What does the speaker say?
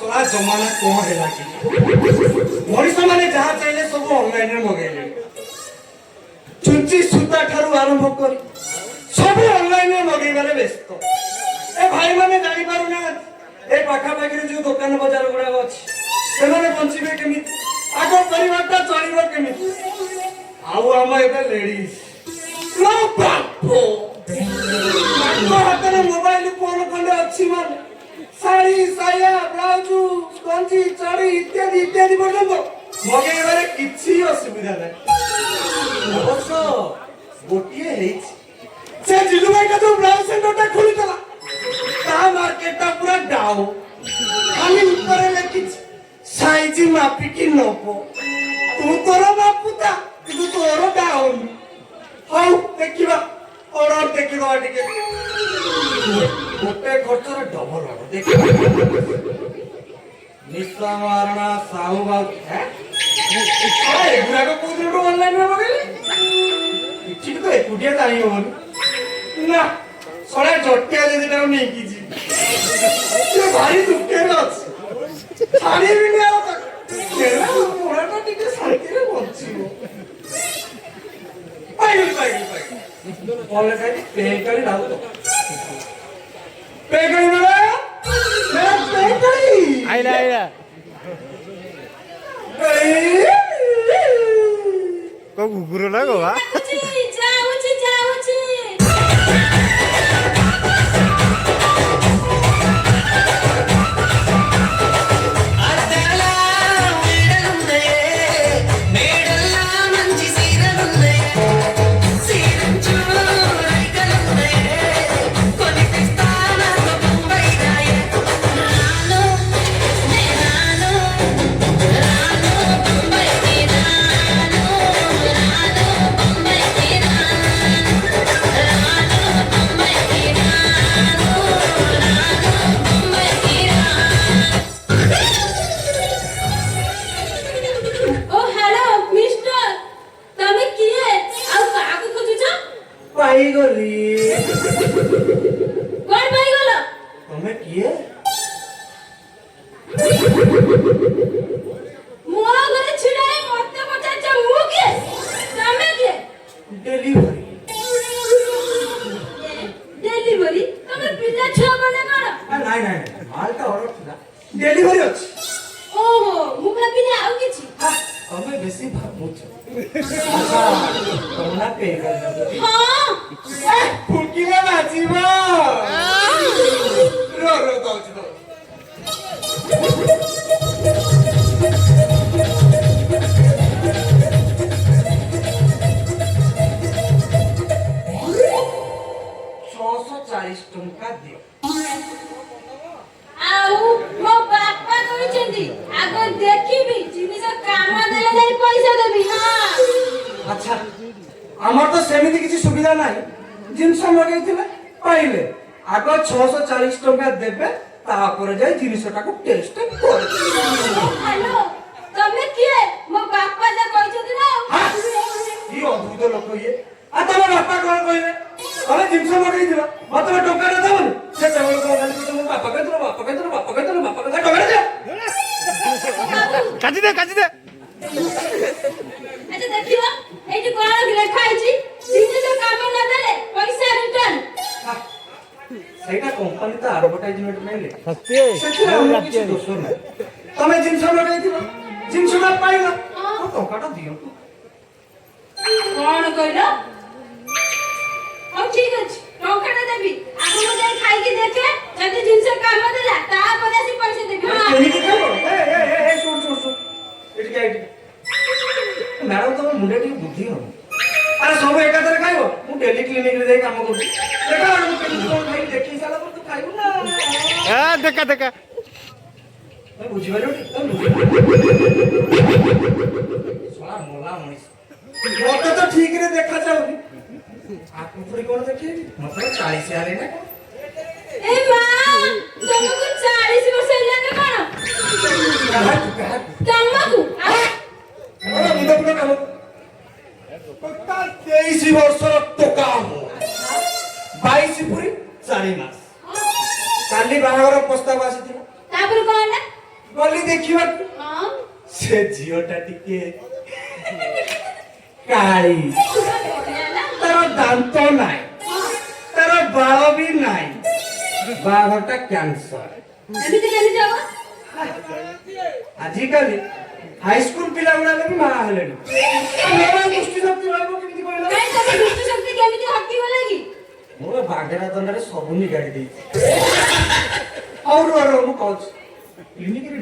सला जमाना कौन है लागी मनीष माने जहाँ चाहिए सब ऑनलाइन में मगेले चुंची सूता ठारू आरंभ कर सब ऑनलाइन में मगेबारे व्यस्त ए भाई माने जानि पारु ना ए पाखा पाखी जो दुकान बाजार गुड़ा अछि से माने बंचिबे केमिति आगो परिवारटा चलिबो केमिति आउ हम एबे लेडीज नो बापो तो हाथ में मोबाइल फोन खंडे अच्छी माने साड़ी साया ब्लाउज गंजी चढ़ी इत्यादि इत्यादि पर्यंत मगेबारे किछि असुविधा नै अवश्य गोटिए हेछि से जिलु भाई का जो ब्लाउज सेंटरटा खुली तला ता मार्केटटा पूरा डाउन खाली ऊपर लेकिछि साइज मापी की नपो तू तोर बापुता तू तोर डाउन हाउ देखिबा ऑर्डर देखिबा टिके गोटे खर्चर डबल हो देखिबा निस्सा मारना साहू बाबू है ए गुरा को कोन ऑनलाइन में मगेले ठीक तो एकुटिया जाई होन ना सळे झटके दे देटा नहीं कीजी ये भारी दुखे रे अछि छाड़ी भी नहीं आओ तक केला मोरा तो टिके शांति रे बंचिबो पाइल बोले कहीं पे करी डाल दो पे करी मेरा पे करी आइला आइला को गुगुरो लागो बा पाई गली कौन पाई गलो तुम्हें किए मोरा घरे छिड़ाए मते पचा चमु के तमे के डिलीवरी डिलीवरी तमे पिला छो बने कोन नहीं नहीं माल का ऑर्डर था डिलीवरी अछि ओहो मुखला पिने आउ किछि हमें बेसी भाबुछ अच्छा तुमना पे कर दो हां फुकी में नाचिबो रो तो 640 टंका दियो आउ मो बापा कहिसेंती आगो देखिबी जिनिस काम देले जाई पैसा देबी हां अच्छा हमर तो सेमिति किछि सुविधा नाही जिनस मगैथिले पाइले आगो 640 टंका देबे तापर जाई जिनिसटा को टेस्ट कर हेलो तमे किए मो बापा जा कहिसेंती ना ई अद्भुत लोक ये आ तम बापा कोन कहिबे अरे जिनस मगैथिलो मते टंका न दबन से चावल को खाली तो मो बापा कहतो बापा कहतो बापा कहतो बापा कहतो टंका दे काजी दे अच्छा देखियो एठी कोन लिखा आइछि जिनिस काम न देले पैसा रिटर्न सेटा कंपनी तो एडवर्टाइजमेंट नहीं ले सत्य सेटा हम किछि दोष नै तमे जिंस लगाइथिलो जिंसटा पाइलो तो टंकाटा दियो कोन कइलो हम ठीक अछि टंकाटा देबी आगु म जाई खाइ के देखे जदी जिनिस काम देला ता पर आसी पैसा देबी हां केमिति खाइबो ए सुन एठी काय मैडम तो मुंडे टी बुद्धि हो अरे सब एकादरे खाइबो मु डेली क्लिनिक रे जाई काम करू देखा मु केमिति कोन खाइ देखि साला पर तू खाइबो ना ए देखा देखा मैं बुझि बालो सोला मोला मनीष मत तो ठीक रे देखा जाउनी आपको पूरी कोन देखि मतलब 40 आले ना ए मां तुमको 40 वर्ष हेलाने कोन कामकू अरे मुंडा पुरा काम पक्का 23 वर्ष तो काम 22 पूरी 4 मास काली बाहागर प्रस्ताव आसीथिला तापर कोन ଗଲି ଦେଖିବାକୁ ହଁ ସେ ଝିଅଟା ଟିକେ କାଳି, ବଢିଆ ନା ତାର ଦାନ୍ତ ନାହିଁ, ତାର ବାଳ ବି ନାହିଁ, ବାହାଘରଟା କ୍ୟାନ୍ସର। ଏମିତି କେମିତି ହବ ଆଜିକାଲି ହାଇସ୍କୁଲ ପିଲା ଗୁଡାକ ବି ବାହା ହେଲେଣି। ମୋର ଦୃଷ୍ଟି ଶକ୍ତି ରହିବ କେମିତି କହିଲ? କାଇଁ ତମ ଦୃଷ୍ଟି ଶକ୍ତି କେମିତି ହଟିଗଲା କି ମୋର ବାଗେରା ଦଣ୍ଡରେ ସବୁ ନିଗାଡ଼ି ଦେଇଛି। ଆଉ ରୁହ ମୁଁ କହୁଛି କ୍ଲିନିକରେ